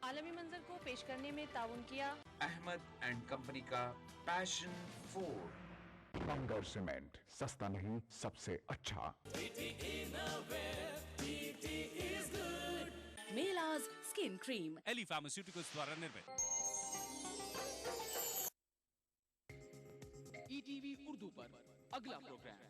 आलमी मंजर को पेश करने में ताउन किया। अहमद एंड कंपनी का पैशन फूड। बंगर सीमेंट, सस्ता नहीं सबसे अच्छा। मेलाज स्किन क्रीम, एली फार्मास्यूटिकल्स द्वारा निर्मित। ईटीवी उर्दू पर अगला प्रोग्राम।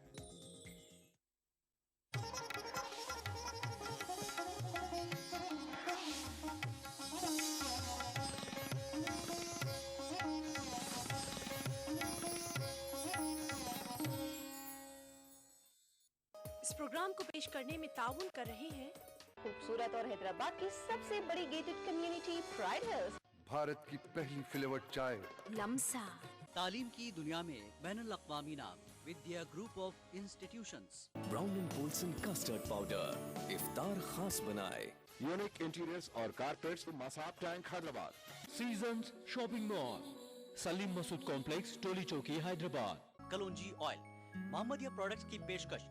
इस प्रोग्राम को पेश करने में ताउन कर रहे हैं खूबसूरत और हैदराबाद की सबसे बड़ी gated community pride hills, Bharat की पहली फ्लेवर्ड चाय लम्सा, तालीम की दुनिया में बैनुल अक़वामी नाम Vidya group of institutions, Brown and Polson custard powder इफ्तार खास बनाए, यूनिक इंटीरियर्स और carpets, Masab tank Hyderabad, seasons shopping mall, Saleem Masood complex, Toli Chowki Hyderabad, कलौंजी ऑयल, मोहम्मदिया प्रोडक्ट्स की पेशकश।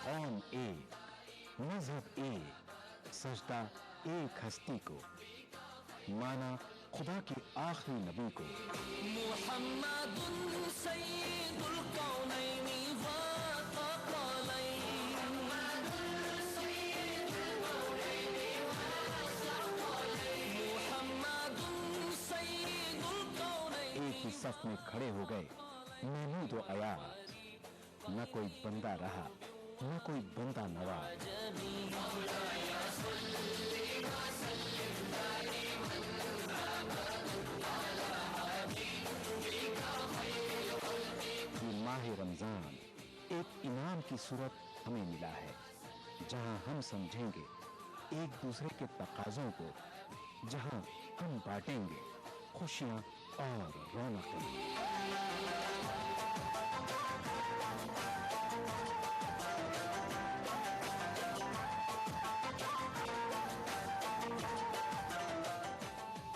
कौन एक, मजहब एक, सजदा एक हस्ती को, माना खुदा की आखिरी नबी को। मुहम्मदुन सय्यिदुल कौनैनि व थक़लैन, मुहम्मदुन सय्यिदुल कौनैनि। एक ही सफ में खड़े हो गए महमूद व अयाज, न कोई बंदा रहा न कोई बंदा नवाज। ये माह रमजान एक इनाम की सूरत हमें मिला है, जहां हम समझेंगे एक दूसरे के तकाज़ों को, जहां हम बांटेंगे खुशियां और रौनकें।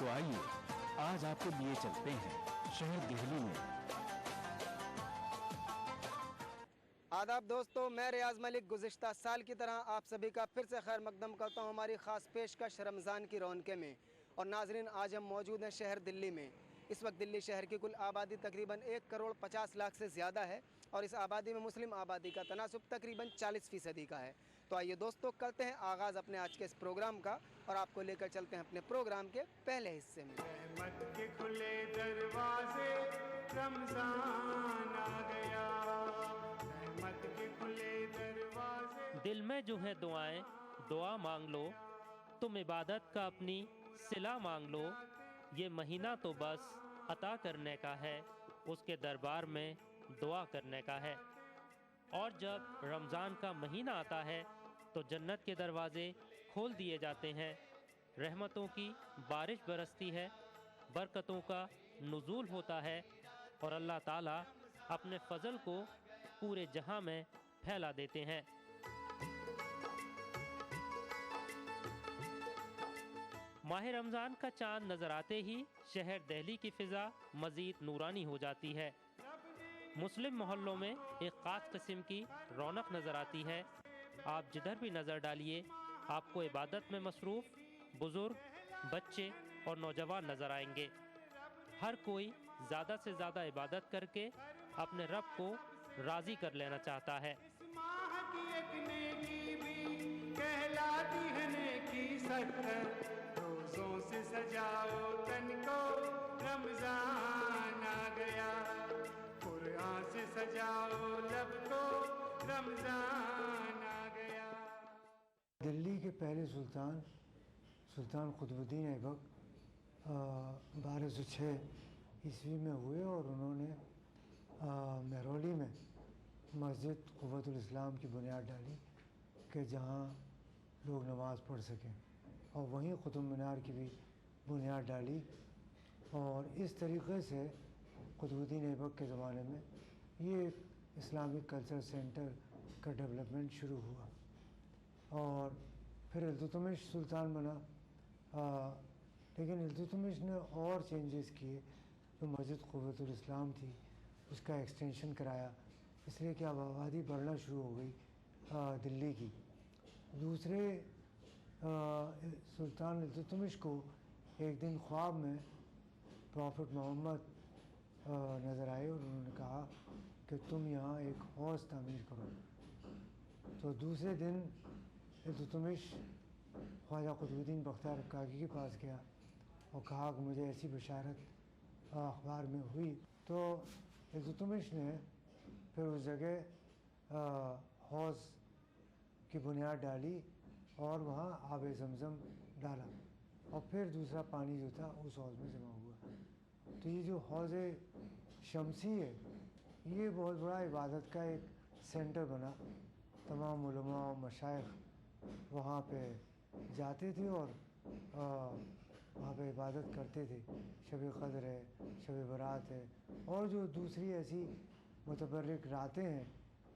तो आइए आज आपको लिए चलते हैं शहर दिल्ली में। आदाब दोस्तों, मैं रियाज मलिक गुज़िश्ता साल की तरह आप सभी का फिर से खैर मकदम करता हूँ हमारी ख़ास पेशकश रमज़ान की रौनके में। और नाजरीन, आज हम मौजूद हैं शहर दिल्ली में। इस वक्त दिल्ली शहर की कुल आबादी तकरीबन 1,50,00,000 से ज़्यादा है और इस आबादी में मुस्लिम आबादी का तनासुब तकरीबन 40% का है। तो आइए दोस्तों, करते हैं आगाज़ अपने आज के इस प्रोग्राम का और आपको लेकर चलते हैं अपने प्रोग्राम के पहले हिस्से में। रहमत के खुले दरवाजे, रमज़ान आ गया, रहमत के खुले दरवाजे। दिल में जो है दुआएं, दुआ मांग लो, तुम इबादत का अपनी सिला मांग लो। ये महीना तो बस अता करने का है, उसके दरबार में दुआ करने का है। और जब रमज़ान का महीना आता है तो जन्नत के दरवाज़े खोल दिए जाते हैं, रहमतों की बारिश बरसती है, बरकतों का नुज़ूल होता है और अल्लाह ताला अपने फ़ज़ल को पूरे जहां में फैला देते हैं। माह रमज़ान का चाँद नज़र आते ही शहर दिल्ली की फ़िज़ा मज़ीद नूरानी हो जाती है। मुस्लिम मोहल्लों में एक ख़ास किस्म की रौनक नज़र आती है। आप जिधर भी नज़र डालिए आपको इबादत में मसरूफ़ बुज़ुर्ग, बच्चे और नौजवान नज़र आएंगे। हर कोई ज़्यादा से ज़्यादा इबादत करके अपने रब को राज़ी कर लेना चाहता है। कहलाती है नेकी सत्तर, रोज़ों से सजाओ तन को, रमज़ान आ गया, कुरान से सजाओ लब को, रमज़ान आ गया। दिल्ली के पहले सुल्तान सुल्तान कुतुबुद्दीन ऐबक 1206 ईस्वी में हुए और उन्होंने महरौली में मस्जिद क़ुव्वतुल इस्लाम की बुनियाद डाली कि जहाँ लोग नमाज़ पढ़ सकें, और वहीं कुतुब मीनार की भी बुनियाद डाली। और इस तरीक़े से कुतुबुद्दीन ऐबक के ज़माने में ये इस्लामिक कल्चर सेंटर का डेवलपमेंट शुरू हुआ। और फिर इल्तुतमिश सुल्तान बना, लेकिन इल्तुतमिश ने और चेंजेस किए। जो मस्जिद क़ुव्वतुल इस्लाम थी उसका एक्सटेंशन कराया, इसलिए कि अब आबादी बढ़ना शुरू हो गई दिल्ली की। दूसरे सुल्तान इल्तुतमिश को एक दिन ख्वाब में प्रॉफिट मोहम्मद नज़र आए और उन्होंने कहा कि तुम यहाँ एक हौज़ तामीर करो। तो दूसरे दिन इल्तुतमिश ख्वाजा कुतुबुद्दीन बख्तियार काकी के पास गया और कहा कि मुझे ऐसी बशारत अखबार में हुई। तो इल्तुतमिश ने फिर उस जगह हौज़ की बुनियाद डाली और वहाँ आब ज़मज़म डाला और फिर दूसरा पानी जो था उस हौज़ में जमा हुआ। तो ये जो हौज़ शमसी है ये बहुत बड़ा इबादत का एक सेंटर बना। तमाम उलमा और मशाइख वहाँ पे जाते थे और वहाँ पे इबादत करते थे। शब क़द्र है, शब बरात है और जो दूसरी ऐसी मुतबर्रिक रातें हैं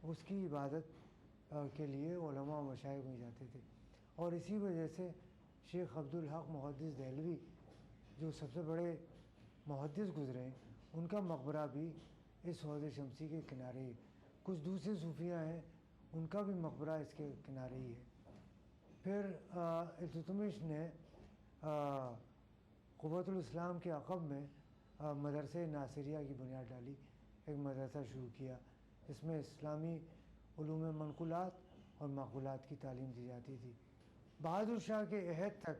उसकी इबादत के लिए उलमा और मशाइख में जाते थे। और इसी वजह से शेख अब्दुल हक मुहद्दिस देहलवी जो सबसे बड़े मुहद्दिस गुज़रे हैं, उनका मकबरा भी इस हौज़ शमसी के किनारे ही। कुछ दूसरे सूफिया हैं उनका भी मकबरा इसके किनारे ही है। फिर इल्तुतमिश ने क़ुव्वतुल इस्लाम के अक़ब में मदरसे नासिरिया की बुनियाद डाली, एक मदरसा शुरू किया जिसमें इस्लामी उलूम मनक़ूलात और माक़ूलात की तालीम दी जाती थी। बहादुर शाह के अहद तक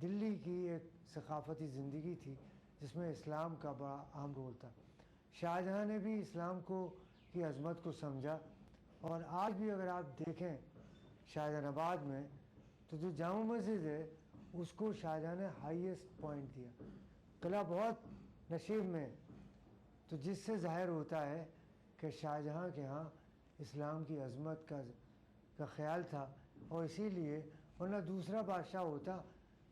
दिल्ली की एक सक़ाफ़ती ज़िंदगी थी जिसमें इस्लाम का बड़ा अहम रोल था। शाहजहाँ ने भी इस्लाम को की अज़मत को समझा और आज भी अगर आप देखें शाहजहानाबाद में तो जो जामा मस्जिद है उसको शाहजहाँ ने हाईएस्ट पॉइंट दिया। किला बहुत नशीब में, तो जिससे ज़ाहिर होता है कि शाहजहाँ के यहाँ इस्लाम की अज़मत का ख़याल था और इसीलिए वरना दूसरा बादशाह होता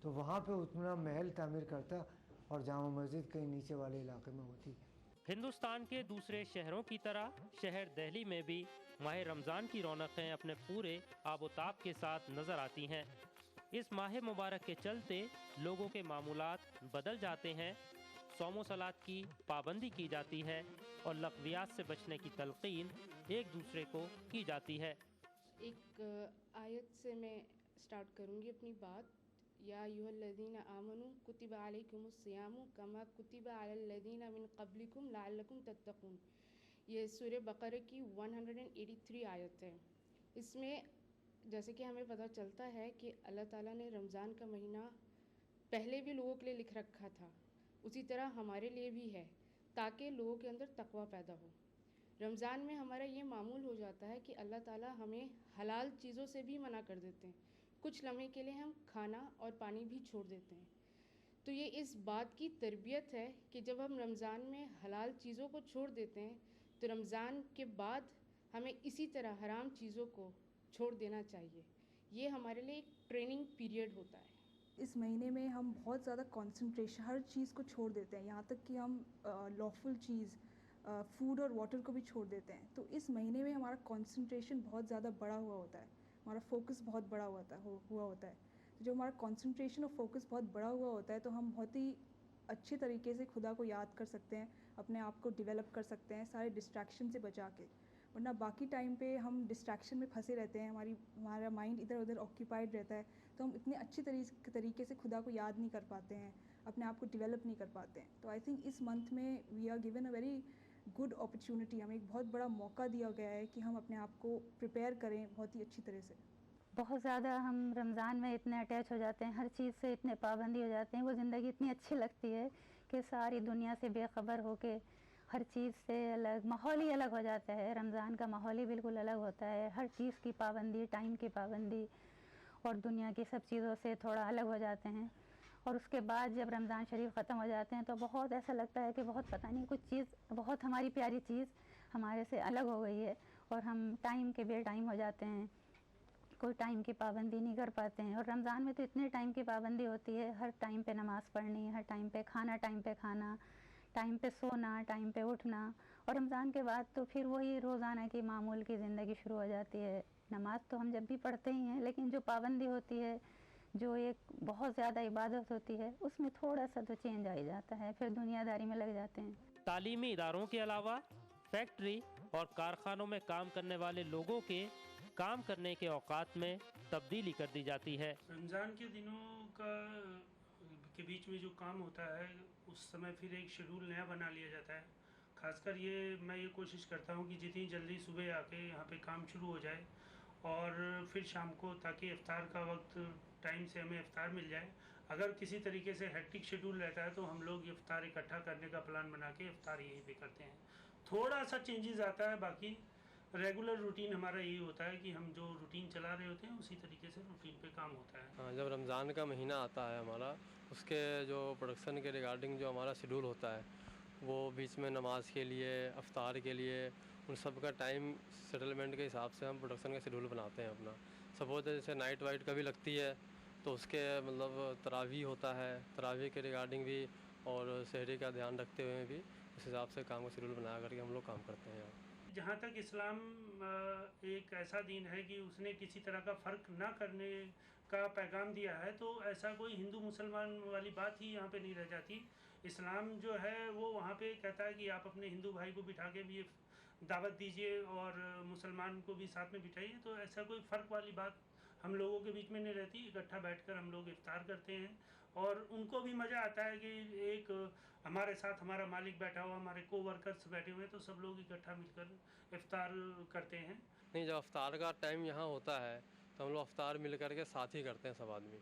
तो वहाँ पे उतना महल तामीर करता और जामा मस्जिद कहीं नीचे वाले इलाके में होती। हिंदुस्तान के दूसरे शहरों की तरह शहर दिल्ली में भी माह रमज़ान की रौनकें अपने पूरे आबोताब के साथ नज़र आती हैं। इस माह मुबारक के चलते लोगों के मामूलात बदल जाते हैं, सौमो सलात की पाबंदी की जाती है और लग़वियात से बचने की तलक़ीन एक दूसरे को की जाती है। एक आयत से मैं स्टार्ट करूँगी अपनी बात। या अय्युहल्लज़ीना आमनू कुतिबा अलैकुमुस्सियामु कमा कुतिबा अलल्लज़ीना मिन क़ब्लिकुम लअल्लकुम तत्तक़ून। ये सूरह बक़रा की 183 आयत है। इसमें जैसे कि हमें पता चलता है कि अल्लाह ताला ने रमज़ान का महीना पहले भी लोगों के लिए लिख रखा था, उसी तरह हमारे लिए भी है ताकि लोगों के अंदर तक़वा पैदा हो। रमज़ान में हमारा ये मामूल हो जाता है कि अल्लाह ताला हमें हलाल चीज़ों से भी मना कर देते हैं। कुछ लम्हे के लिए हम खाना और पानी भी छोड़ देते हैं। तो ये इस बात की तरबियत है कि जब हम रमज़ान में हलाल चीज़ों को छोड़ देते हैं तो रमज़ान के बाद हमें इसी तरह हराम चीज़ों को छोड़ देना चाहिए। ये हमारे लिए एक ट्रेनिंग पीरियड होता है। इस महीने में हम बहुत ज़्यादा कंसंट्रेशन हर चीज़ को छोड़ देते हैं, यहाँ तक कि हम लॉफुल चीज़ फूड और वाटर को भी छोड़ देते हैं। तो इस महीने में हमारा कंसंट्रेशन बहुत ज़्यादा बढ़ा हुआ होता है, हमारा फोकस बहुत बड़ा हुआ होता है। तो जो हमारा कंसंट्रेशन और फोकस बहुत बड़ा हुआ होता है तो हम बहुत ही अच्छे तरीके से खुदा को याद कर सकते हैं, अपने आप को डेवलप कर सकते हैं सारे डिस्ट्रैक्शन से बचा के। वरना बाकी टाइम पे हम डिस्ट्रैक्शन में फंसे रहते हैं, हमारा माइंड इधर उधर ऑक्यूपाइड रहता है, तो हम इतने अच्छे तरीके से खुदा को याद नहीं कर पाते हैं, अपने आप को डेवलप नहीं कर पाते हैं। तो आई थिंक इस मंथ में we are given a very good opportunity, हमें एक बहुत बड़ा मौका दिया गया है कि हम अपने आप को प्रिपेयर करें बहुत ही अच्छी तरह से। बहुत ज़्यादा हम रमज़ान में इतने अटैच हो जाते हैं, हर चीज़ से इतने पाबंदी हो जाते हैं, वो ज़िंदगी इतनी अच्छी लगती है कि सारी दुनिया से बेखबर होके हर चीज़ से अलग, माहौल ही अलग हो जाता है। रमज़ान का माहौल ही बिल्कुल अलग होता है, हर चीज़ की पाबंदी, टाइम की पाबंदी, और दुनिया की सब चीज़ों से थोड़ा अलग हो जाते हैं। और उसके बाद जब रमज़ान शरीफ ख़त्म हो जाते हैं तो बहुत ऐसा लगता है कि बहुत पता नहीं, कुछ चीज़ बहुत हमारी प्यारी चीज़ हमारे से अलग हो गई है और हम टाइम के बे टाइम हो जाते हैं, कोई टाइम की पाबंदी नहीं कर पाते हैं। और रमज़ान में तो इतने टाइम की पाबंदी होती है, हर टाइम पे नमाज़ पढ़नी, हर टाइम पे खाना, टाइम पे सोना, टाइम पे उठना। और रमज़ान के बाद तो फिर वही रोज़ाना की मामूल की ज़िंदगी शुरू हो जाती है। नमाज़ तो हम जब भी पढ़ते ही हैं, लेकिन जो पाबंदी होती है, जो एक बहुत ज़्यादा इबादत होती है, उसमें थोड़ा सा तो चेंज आ ही जाता है, फिर दुनियादारी में लग जाते हैं। तालीमी इदारों के अलावा फैक्ट्री और कारखानों में काम करने वाले लोगों के काम करने के औकात में तब्दीली कर दी जाती है। रमज़ान के दिनों के बीच में जो काम होता है, उस समय फिर एक शेड्यूल नया बना लिया जाता है। खासकर मैं ये कोशिश करता हूँ कि जितनी जल्दी सुबह आके यहाँ पे काम शुरू हो जाए और फिर शाम को, ताकि इफ्तार का वक्त टाइम से हमें इफ्तार मिल जाए। अगर किसी तरीके से हेक्टिक शेड्यूल रहता है तो हम लोग इफ्तार इकट्ठा करने का प्लान बना के इफ्तार यहीं पे करते हैं। थोड़ा सा चेंजेस आता है, बाकी रेगुलर रूटीन हमारा यही होता है कि हम जो रूटीन चला रहे होते हैं उसी तरीके से रूटीन पे काम होता है। हाँ, जब रमज़ान का महीना आता है हमारा, उसके जो प्रोडक्शन के रिगार्डिंग जो हमारा शेड्यूल होता है, वो बीच में नमाज के लिए, इफ्तार के लिए, उन सब का टाइम सेटलमेंट के हिसाब से हम प्रोडक्शन का शेड्यूल बनाते हैं अपना। सपोज जैसे नाइट वाइट कभी लगती है तो उसके मतलब तरावी होता है, तरावी के रिगार्डिंग भी और शहरी का ध्यान रखते हुए भी उस हिसाब से काम का शेड्यूल बना करके हम लोग काम करते हैं। जहाँ तक इस्लाम एक ऐसा दीन है कि उसने किसी तरह का फ़र्क ना करने का पैगाम दिया है, तो ऐसा कोई हिंदू मुसलमान वाली बात ही यहाँ पे नहीं रह जाती। इस्लाम जो है वो वहाँ पे कहता है कि आप अपने हिंदू भाई को बिठा के भी दावत दीजिए और मुसलमान को भी साथ में बिठाइए। तो ऐसा कोई फ़र्क वाली बात हम लोगों के बीच में नहीं रहती। इकट्ठा बैठकर हम लोग इफ्तार करते हैं और उनको भी मज़ा आता है कि एक हमारे साथ हमारा मालिक बैठा हुआ, हमारे को वर्कर्स बैठे हुए हैं, तो सब लोग इकट्ठा मिलकर इफ्तार करते हैं। नहीं, जब इफ्तार का टाइम यहाँ होता है तो हम लोग इफ्तार मिल करके साथ ही करते हैं सब आदमी।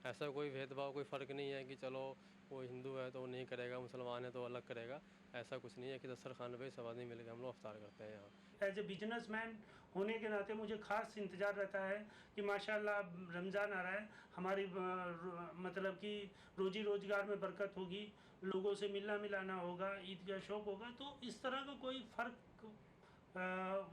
ऐसा कोई भेदभाव, कोई फ़र्क नहीं है कि चलो वो हिंदू है तो वो नहीं करेगा, मुसलमान है तो अलग करेगा। ऐसा कुछ नहीं है कि दस्तरखान पे सब आदमी मिलकर हम लोग इफ्तार करते हैं यहाँ। एज ए बिजनेसमैन होने के नाते मुझे ख़ास इंतज़ार रहता है कि माशाल्लाह रमज़ान आ रहा है, हमारी मतलब कि रोजी रोज़गार में बरकत होगी, लोगों से मिलना मिलाना होगा, ईद का शौक़ होगा। तो इस तरह का कोई फ़र्क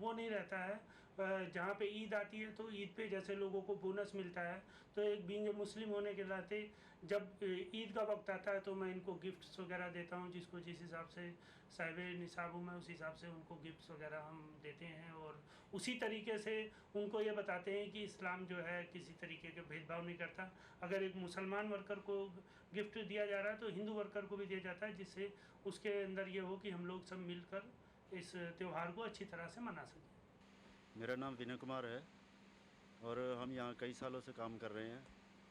वो नहीं रहता है। जहाँ पे ईद आती है तो ईद पे जैसे लोगों को बोनस मिलता है, तो एक बीइंग मुस्लिम होने के नाते जब ईद का वक्त आता है तो मैं इनको गिफ्ट्स वगैरह देता हूँ, जिसको जिस हिसाब से साहिब निसाब हूँ मैं उस हिसाब से उनको गिफ्ट्स वगैरह हम देते हैं। और उसी तरीके से उनको ये बताते हैं कि इस्लाम जो है किसी तरीके के भेदभाव नहीं करता। अगर एक मुसलमान वर्कर को गिफ्ट दिया जा रहा है तो हिंदू वर्कर को भी दिया जाता है, जिससे उसके अंदर ये हो कि हम लोग सब मिलकर इस त्यौहार को अच्छी तरह से मना सकें। मेरा नाम विनय कुमार है और हम यहाँ कई सालों से काम कर रहे हैं।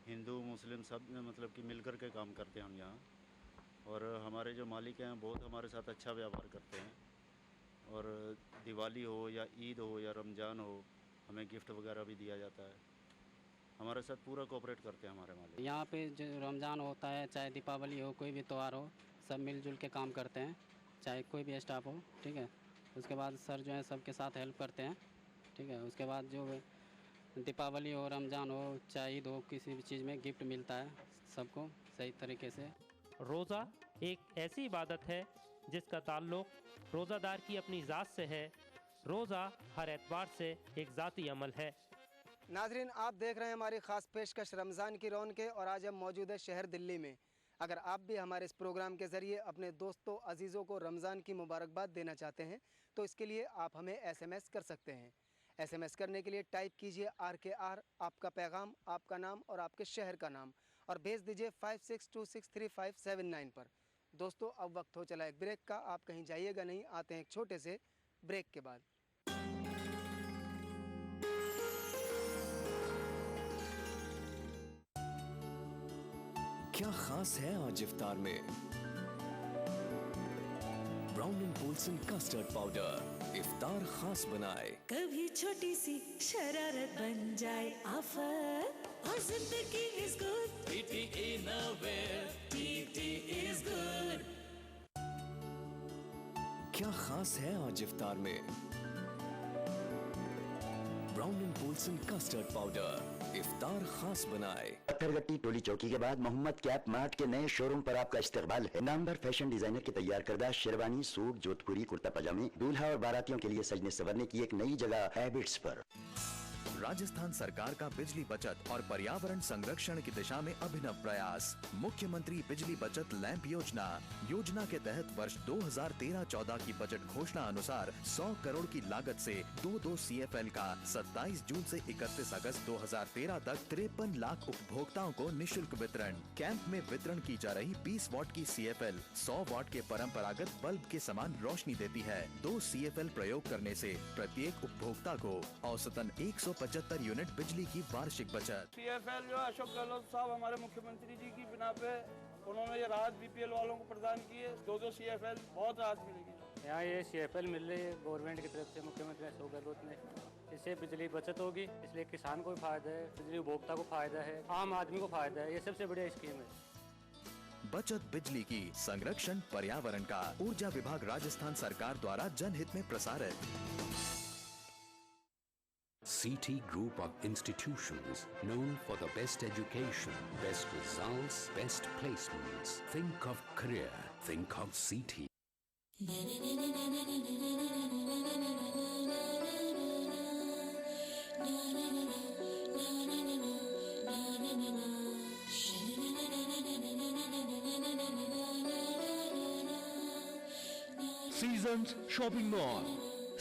हिंदू मुस्लिम सब मतलब कि मिलकर के काम करते हैं हम यहाँ, और हमारे जो मालिक हैं बहुत हमारे साथ अच्छा व्यवहार करते हैं। और दिवाली हो या ईद हो या रमज़ान हो, हमें गिफ्ट वगैरह भी दिया जाता है। हमारे साथ पूरा कोऑपरेट करते हैं हमारे मालिक। यहाँ पे जो रमज़ान होता है, चाहे दीपावली हो, कोई भी त्यौहार हो, सब मिलजुल के काम करते हैं, चाहे कोई भी स्टाफ हो। ठीक है, उसके बाद सर जो है सबके साथ हेल्प करते हैं। ठीक है, उसके बाद जो दीपावली हो, रमज़ान हो, चाहे ईद हो, किसी भी चीज़ में गिफ्ट मिलता है सबको सही तरीके से। रोज़ा एक ऐसी इबादत है जिसका ताल्लुक़ रोज़ादार की अपनी ज़ात से है। रोज़ा हर एतबार से एक ज़ाती अमल है। नाजरीन, आप देख रहे हैं हमारी ख़ास पेशकश रमज़ान की रौनकें, और आज हम मौजूद है शहर दिल्ली में। अगर आप भी हमारे इस प्रोग्राम के ज़रिए अपने दोस्तों अजीज़ों को रमज़ान की मुबारकबाद देना चाहते हैं तो इसके लिए आप हमें SMS कर सकते हैं। SMS करने के लिए टाइप कीजिए RKR, आपका पैगाम, आपका नाम और आपके शहर का नाम, और भेज दीजिए 56263579 पर। दोस्तों, अब वक्त हो चला एक ब्रेक का, आप कहीं जाइएगा नहीं, आते हैं एक छोटे से ब्रेक के बाद। क्या खास है आज इफ्तार में? Brown and Polson custard powder इफ्तार खास बनाए। कभी छोटी सी शरारत बन जाए आफत, और जिंदगी is good, TT Innerwear, TT is good। क्या खास है आज इफ्तार में? Brown and Polson custard powder इफ्तार खास बनाए। पत्थरगट्टी टोली चौकी के बाद मोहम्मद कैप मार्ट के नए शोरूम पर आपका इस्तकबाल है। नामवर फैशन डिजाइनर के तैयार करदा शेरवानी, सूट, जोधपुरी, कुर्ता पजामे, दूल्हा और बारातियों के लिए सजने संवरने की एक नई जगह हैबिट्स पर। राजस्थान सरकार का बिजली बचत और पर्यावरण संरक्षण की दिशा में अभिनव प्रयास। मुख्यमंत्री बिजली बचत लैंप योजना के तहत वर्ष 2013-14 की बजट घोषणा अनुसार 100 करोड़ की लागत से 2 CFL का 27 जून से 31 अगस्त 2013 तक 53 लाख उपभोक्ताओं को निशुल्क वितरण। कैंप में वितरण की जा रही 20 वाट की CFL 100 वाट के परंपरागत बल्ब के समान रोशनी देती है। 2 CFL प्रयोग करने से प्रत्येक उपभोक्ता को औसतन 175 यूनिट बिजली की वार्षिक बचत। CFL जो अशोक गहलोत साहब हमारे मुख्यमंत्री जी की बिना पे उन्होंने ये राहत BPL वालों को प्रदान की है। 2 CFL बहुत राहत मिलेगी। यहाँ ये CFL मिल रही है गवर्नमेंट की तरफ से, मुख्यमंत्री अशोक गहलोत ने। इससे बिजली बचत होगी, इसलिए किसान को भी फायदा है, बिजली उपभोक्ता को फायदा है, आम आदमी को फायदा है। ये सबसे बढ़िया स्कीम है। बचत बिजली की, संरक्षण पर्यावरण का। ऊर्जा विभाग राजस्थान सरकार द्वारा जनहित में प्रसारित। CT Group of Institutions, known for the best education, best results, best placements. Think of career, think of CT. Seasons shopping mall,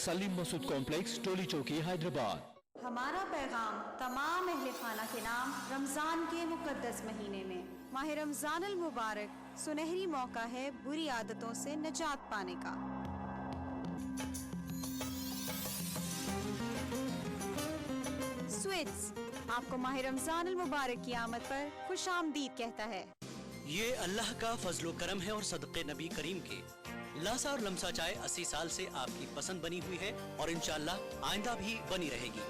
Saleem Masood complex, Toli Chowki, Hyderabad. हमारा पैगाम तमाम अहले खाना के नाम रमज़ान के मुक़द्दस महीने में। माह रमज़ान अल मुबारक सुनहरी मौका है बुरी आदतों से निजात पाने का। स्वीट्स आपको माह रमज़ान अल मुबारक की आमद पर खुश आमदीद कहता है। ये अल्लाह का फजलो करम है और सदक़े नबी करीम के। लासा और लमसा चाय 80 साल से आपकी पसंद बनी हुई है और इंशाअल्लाह आइंदा भी बनी रहेगी।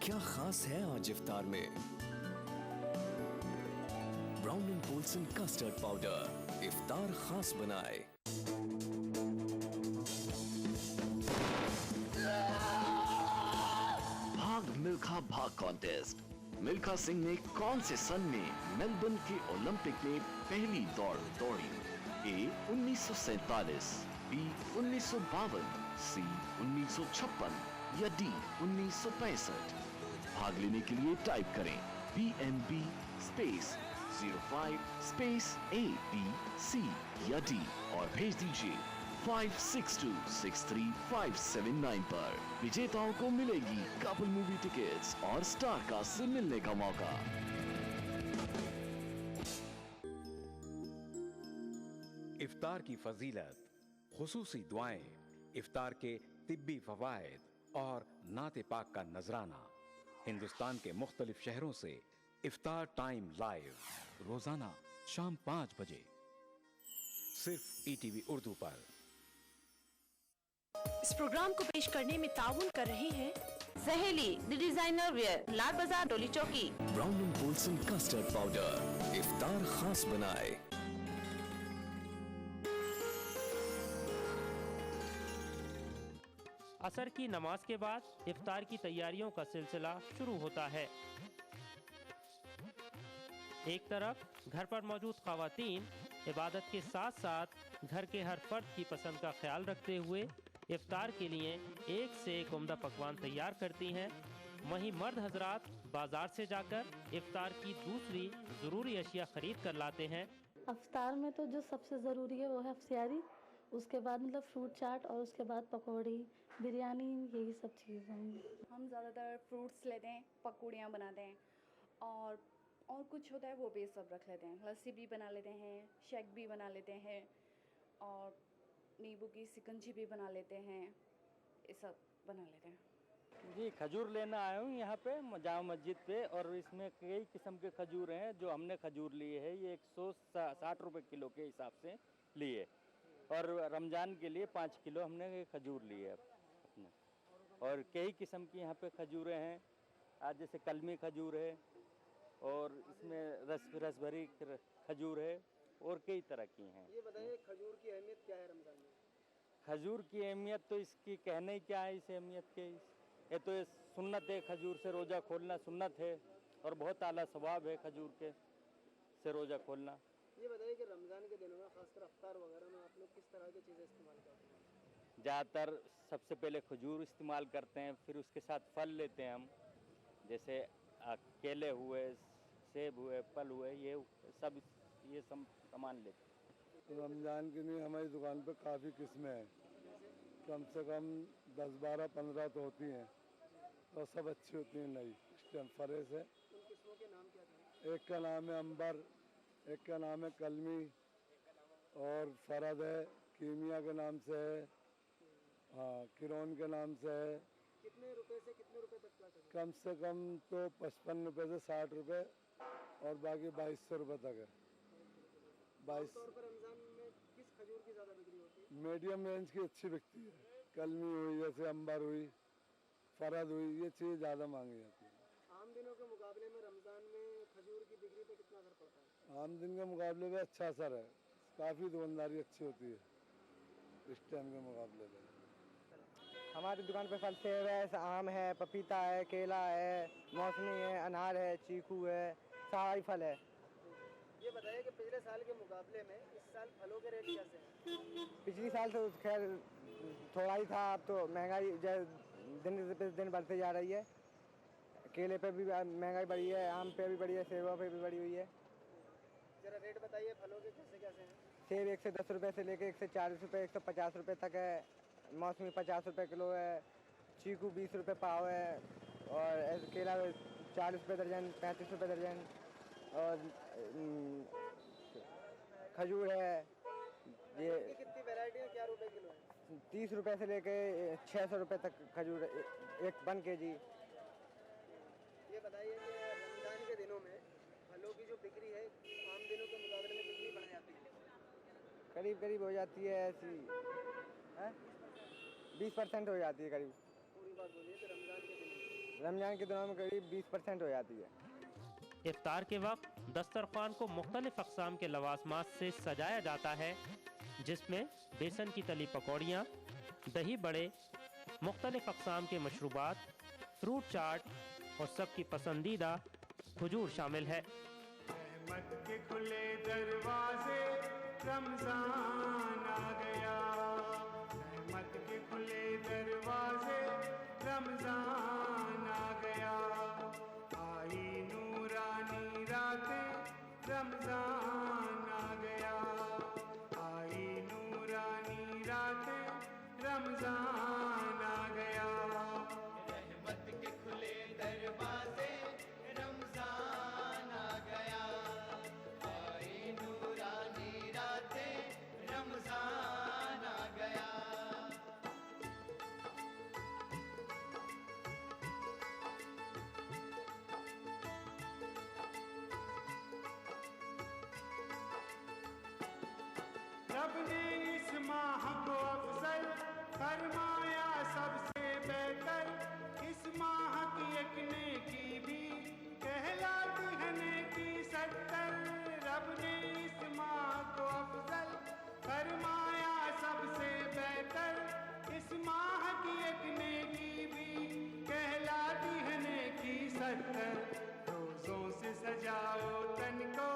क्या खास है आज इफ्तार में? Brown and Polson custard powder इफ्तार खास बनाए। भाग मिल्खा भाग कॉन्टेस्ट। मिल्खा सिंह ने कौन से सन में मेलबर्न के ओलंपिक में पहली दौड़ दौड़ी? A 1947, B 1952, C 1956 या D 1965? भाग लेने के लिए टाइप करें BNB स्पेस 05 स्पेस ABC या D और भेज दीजिए 56263579 पर। विजेताओं को मिलेगी कपल मूवी टिकट्स और स्टार कास्ट से मिलने का मौका। इफ्तार की फजीलत, खुसूसी दुआएं, इफ्तार के तिब्बी फवायद और नाते पाक का नजराना। हिंदुस्तान के मुख्तलिफ शहरों से इफ्तार टाइम लाइव रोजाना शाम 5 बजे सिर्फ ETV उर्दू पर। इस प्रोग्राम को पेश करने में ताउन कर रहे हैं सहेली द डिजाइनर वेयर, लाल बाजार, टोली चौकी। Brown and Polson custard powder इफ्तार खास बनाए। असर की नमाज के बाद इफ्तार की तैयारियों का सिलसिला शुरू होता है। एक तरफ घर पर मौजूद ख़वातीन इबादत के साथ साथ घर के हर फर्द की पसंद का ख्याल रखते हुए इफ्तार के लिए एक से एक उम्दा पकवान तैयार करती हैं। वहीं मर्द हजरात बाजार से जाकर इफ्तार की दूसरी ज़रूरी अशिया ख़रीद कर लाते हैं। इफ्तार में तो जो सबसे ज़रूरी है वो है अफ्तियारी, उसके बाद मतलब फ्रूट चाट और उसके बाद पकौड़ी, बिरयानी, यही सब चीज़ होंगी। हम ज़्यादातर फ्रूट्स लेते हैं, पकौड़ियाँ बनाते हैं और कुछ होता है वो भी सब रख लेते हैं। लस्सी भी बना लेते हैं, शेक भी बना लेते हैं और नींबू की शिकंजी भी बना लेते हैं, ये सब बना लेते हैं। जी खजूर लेना आया हूँ यहाँ पे जामा मस्जिद पे, और इसमें कई किस्म के खजूर हैं। जो हमने खजूर लिए है ये 160 रुपये किलो के हिसाब से लिए, और रमज़ान के लिए 5 किलो हमने खजूर लिए अपने। और कई किस्म की यहाँ पे खजूरें हैं, आज जैसे कलमी खजूर है और इसमें रस भरी खजूर है और कई तरह की हैं। ये बताइए खजूर की अहमियत क्या है रमज़ान में? खजूर की अहमियत तो इसकी कहना ही क्या है, इस अहमियत के। ये तो ये सुन्नत है, खजूर से रोज़ा खोलना सुन्नत है और बहुत आला सवाब है खजूर के से रोज़ा खोलना। ये बताइए कि रमज़ान के दिनों में खासकर अफ्तार वगैरह में आप लोग किस तरह की चीज़ें इस्तेमाल करते हैं? ज़्यादातर सबसे पहले खजूर इस्तेमाल करते हैं, फिर उसके साथ फल लेते हैं हम, जैसे केले हुए, सेब हुए, फल हुए, ये सब सामान लेते हैं। रमज़ान के लिए हमारी दुकान पर काफ़ी किस्में हैं, कम से कम 10, 12, 15 तो होती हैं और सब अच्छी होती हैं। नई फरेश है। उन किस्मों के नाम क्या हैं? एक का नाम है अंबर, एक का नाम है कलमी और फरद है, कीमिया के नाम से है, हाँ किरोन के नाम से है। कितने रुपए से कितने रुपए तक का? कम से कम तो 55 रुपये से 60 रुपये और बाकी 2200 रुपये तक है। 22 तौर पर रमज़ान में किस खजूर की ज़्यादा बिक्री होती है? मीडियम रेंज की अच्छी बिकती है। कलमी हुई, जैसे अंबर हुई, फरद हुई, ये चीज़ ज़्यादा मांगी जाती है। आम दिनों के मुकाबले में रमज़ान में खजूर की बिक्री पे कितना असर पड़ता है? आम दिन के मुकाबले में अच्छा असर है, काफ़ी दुकानदारी अच्छी होती है इस टाइम के मुकाबले में। हमारी दुकान पे फल सेब है, आम है, पपीता है, केला है, मौसमी है, अनार है, चीकू है, सारा ही फल है। ये बताइए कि पिछले साल के मुकाबले में इस साल फलों के रेट कैसे हैं? पिछली साल तो खैर थोड़ा ही था, अब तो महंगाई दिन पे दिन बढ़ते जा रही है। केले पे भी महंगाई बढ़ी है, आम पे भी बढ़ी है, सेबों पे भी बढ़ी हुई है। जरा रेट बताइए फलों के कैसे कैसे हैं? सेब 110 रुपये से लेके 140 रुपये, 150 रुपये तक है। मौसमी 50 रुपये किलो है, चीकू 20 रुपये पाव है और केला 40 रुपये दर्जन, 35 रुपये दर्जन और खजूर है। ये कितनी वैरायटी है, क्या रुपए किलो है? 30 रुपये से लेके 600 रुपये तक खजूर, 1 kg। ये बताइए कि रमज़ान के दिनों में फलों की जो बिक्री है आम दिनों के मुकाबले में कितनी बढ़ जाती है? करीब करीब हो जाती है ऐसी 20% हो जाती है करीब। पूरी बात बोलिए कि रमज़ान के दिनों में करीब 20% हो जाती है। इफ्तार के वक्त दस्तरखान को मुख्तलिफ अक़साम के लवाजमात से सजाया जाता है, जिसमें बेसन की तली पकौड़ियाँ, दही बड़े, मुख्तलिफ अक़साम के मशरूबात, फ्रूट चाट और सबकी पसंदीदा खजूर शामिल है। रहमत के खुले दरवाजे, रमज़ान आ गया। रहमत के खुले दरवाजे, रमज़ान आ गया। आई नूरानी रातें, रमज़ान आ गया। आई नूरानी रातें, रमज़ान आ गया। रहमत के खुले दरवाजे, रमज़ान आ गया। आई नूरानी रातें, रमज़ान आ गया। रब ने इस माह को अफजल फरमाया सबसे बेहतर। इस माह की एक नेकी भी कहलाती है नेकी 70। रब ने इस माह को अफजल फरमाया सबसे बेहतर। इस माह की एक नेकी भी कहलाती है नेकी 70। रोज़ों से सजाओ तन को,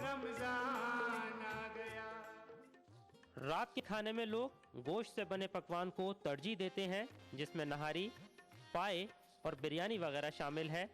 रमज़ान आ गया। रात के खाने में लोग गोश्त से बने पकवान को तरजीह देते हैं, जिसमें नहारी, पाए और बिरयानी वगैरह शामिल है।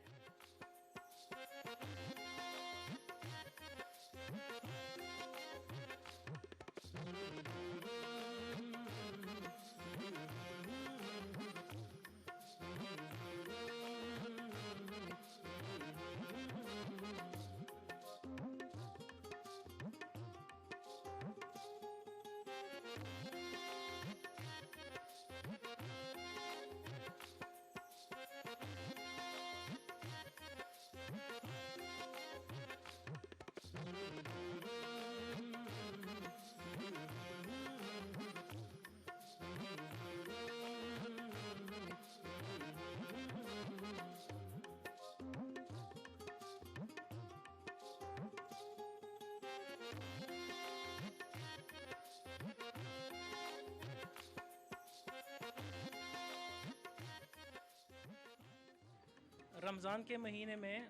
रमज़ान के महीने में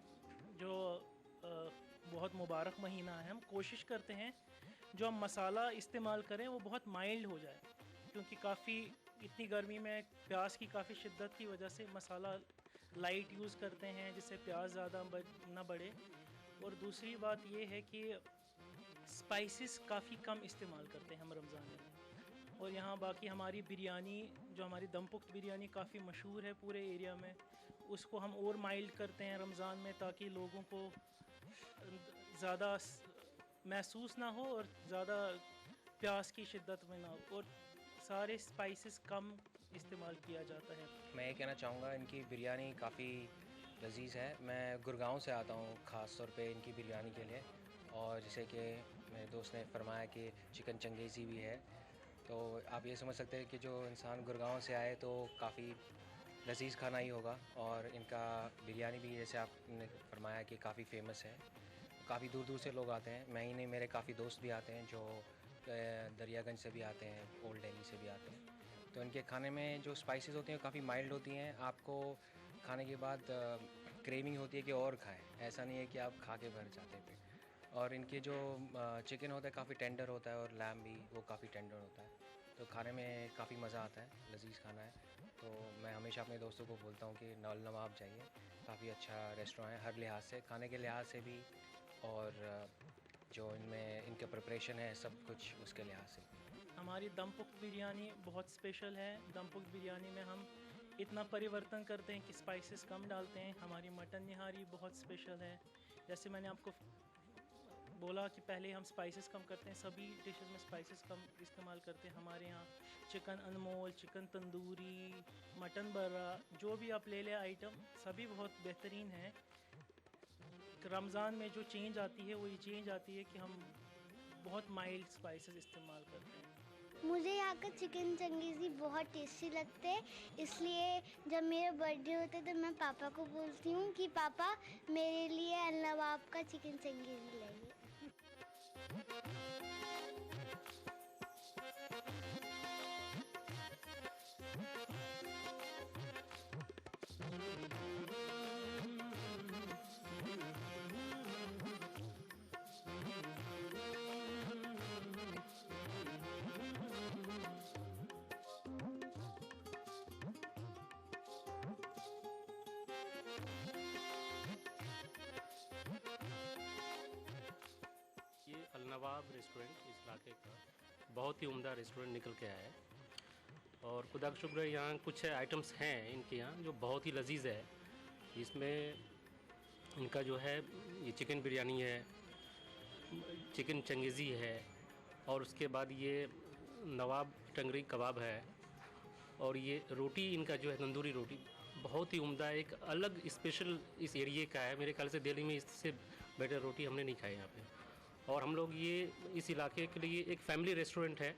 जो बहुत मुबारक महीना है, हम कोशिश करते हैं जो हम मसाला इस्तेमाल करें वो बहुत माइल्ड हो जाए, क्योंकि काफ़ी इतनी गर्मी में प्यास की काफ़ी शिद्दत की वजह से मसाला लाइट यूज़ करते हैं जिससे प्यास ज़्यादा ना बढ़े। और दूसरी बात ये है कि स्पाइसेस काफ़ी कम इस्तेमाल करते हैं हम रमज़ान में। और यहाँ बाकी हमारी बिरयानी, जो हमारी दमपुख्त बिरयानी काफ़ी मशहूर है पूरे एरिया में, उसको हम और माइल्ड करते हैं रमज़ान में ताकि लोगों को ज़्यादा महसूस ना हो और ज़्यादा प्यास की शिद्दत में ना हो, और सारे स्पाइसेस कम इस्तेमाल किया जाता है। मैं ये कहना चाहूँगा इनकी बिरयानी काफ़ी लजीज़ है। मैं गुड़गांव से आता हूँ ख़ास तौर पे इनकी बिरयानी के लिए, और जैसे कि मेरे दोस्त ने फरमाया कि चिकन चंगेज़ी भी है, तो आप ये समझ सकते हैं कि जो इंसान गुड़गांव से आए तो काफ़ी लजीज़ खाना ही होगा। और इनका बिरयानी भी जैसे आपने फरमाया कि काफ़ी फ़ेमस है, काफ़ी दूर दूर से लोग आते हैं। मैं ही नहीं, मेरे काफ़ी दोस्त भी आते हैं जो दरियागंज से भी आते हैं, ओल्ड दिल्ली से भी आते हैं। तो इनके खाने में जो स्पाइसेस होती हैं काफ़ी माइल्ड होती हैं। आपको खाने के बाद क्रेविंग होती है कि और खाएं, ऐसा नहीं है कि आप खा के भर जाते हैं। और इनके जो चिकन होता है काफ़ी टेंडर होता है, और लैम भी वो काफ़ी टेंडर होता है, तो खाने में काफ़ी मज़ा आता है, लजीज़ खाना है। तो मैं हमेशा अपने दोस्तों को बोलता हूँ कि नौल नवाब जाइए, काफ़ी अच्छा रेस्टोरेंट है हर लिहाज से, खाने के लिहाज से भी, और जो इनमें इनका प्रिपरेशन है सब कुछ उसके लिहाज से। हमारी दमपुख्त बिरयानी बहुत स्पेशल है। दमपुख्त बिरयानी में हम इतना परिवर्तन करते हैं कि स्पाइसेस कम डालते हैं। हमारी मटन निहारी बहुत स्पेशल है। जैसे मैंने आपको बोला कि पहले हम स्पाइसेस कम करते हैं, सभी डिशेस में स्पाइसेस कम इस्तेमाल करते हैं। हमारे यहाँ चिकन अनमोल, चिकन तंदूरी, मटन बर्रा, जो भी आप ले लें आइटम सभी बहुत बेहतरीन है। रमज़ान में जो चेंज आती है वो ये चेंज आती है कि हम बहुत माइल्ड स्पाइसेस इस्तेमाल करते हैं। मुझे यहाँ का चिकन चंगेज़ी बहुत टेस्टी लगते हैं, इसलिए जब मेरा बर्थडे होता है तो मैं पापा को बोलती हूँ कि पापा मेरे लिए अल नवाब का चिकन चंगेज़ी लाइए। नवाब रेस्टोरेंट इस इलाके का बहुत ही उम्दा रेस्टोरेंट निकल के आया है, और खुदा का शुक्र है यहाँ कुछ आइटम्स हैं इनके यहाँ जो बहुत ही लजीज़ है। इसमें इनका जो है ये चिकन बिरयानी है, चिकन चंगेज़ी है, और उसके बाद ये नवाब टंगरी कबाब है, और ये रोटी इनका जो है तंदूरी रोटी बहुत ही उम्दा, एक अलग स्पेशल इस एरिए का है। मेरे ख्याल से दिल्ली में इससे बेटर रोटी हमने नहीं खाई यहाँ पे। और हम लोग ये इस इलाके के लिए एक फैमिली रेस्टोरेंट है।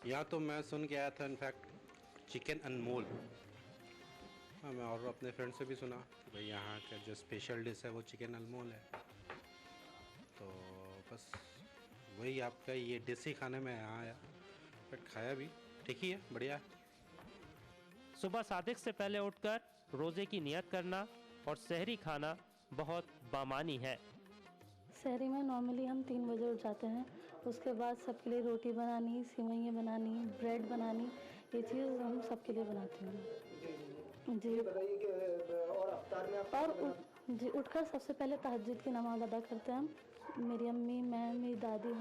यहाँ तो मैं सुन के आया था इनफैक्ट चिकन अनमोल। हाँ, मैं और अपने फ्रेंड से भी सुना कि भाई यहाँ का जो स्पेशल डिश है वो चिकन अनमोल है। तो बस वही आपका ये डिश ही खाने में यहाँ आया, बट खाया भी ठीक ही है, बढ़िया है। सुबह सादिक से पहले उठकर रोज़े की नियत करना और सहरी खाना बहुत बामानी है। सहरी में नॉर्मली हम 3 बजे उठ जाते हैं, उसके बाद सबके लिए रोटी बनानी, सिवैयाँ बनानी, ब्रेड बनानी, ये चीज़ हम सबके लिए बनाते हैं। जी बताइए कि और अफ्तार में और जी उठकर सबसे पहले तहज्जुद की नमाज़ अदा करते हैं हम, मेरी अम्मी, मैं, मेरी दादी,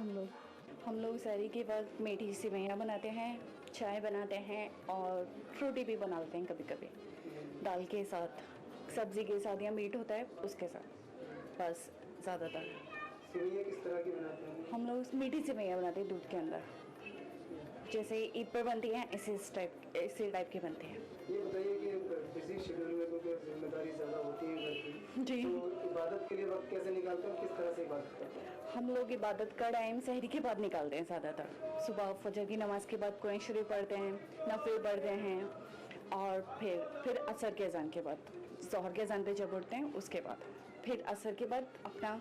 हम लोग सहरी के बाद मीठी सिवैयाँ बनाते हैं, चाय बनाते हैं और रोटी भी बनाते हैं, कभी कभी दाल के साथ, सब्ज़ी के साथ या मीट होता है उसके साथ। बस ज़्यादातर सिवैयाँ किस तरह की बनाते हैं? हम लोग मीठी सिवैयाँ बनाते हैं दूध के अंदर, जैसे ईद पर बनती हैं इसी टाइप के बनते हैं। ये बताइए कि बिजी शेड्यूल में क्योंकि जिम्मेदारी ज़्यादा होती है घर की, जी, तो इबादत के लिए वक्त कैसे निकालते हैं, किस तरह से इबादत करते हैं? हम लोग इबादत का टाइम सहरी के बाद निकालते हैं ज़्यादातर। सुबह फजर की नमाज़ के बाद कुरान शरीफ पढ़ते हैं, नफिल पढ़ते हैं, और फिर असर के अज़ान के बाद, ज़ोहर के अज़ान पे जब उठते हैं उसके बाद, फिर असर के बाद अपना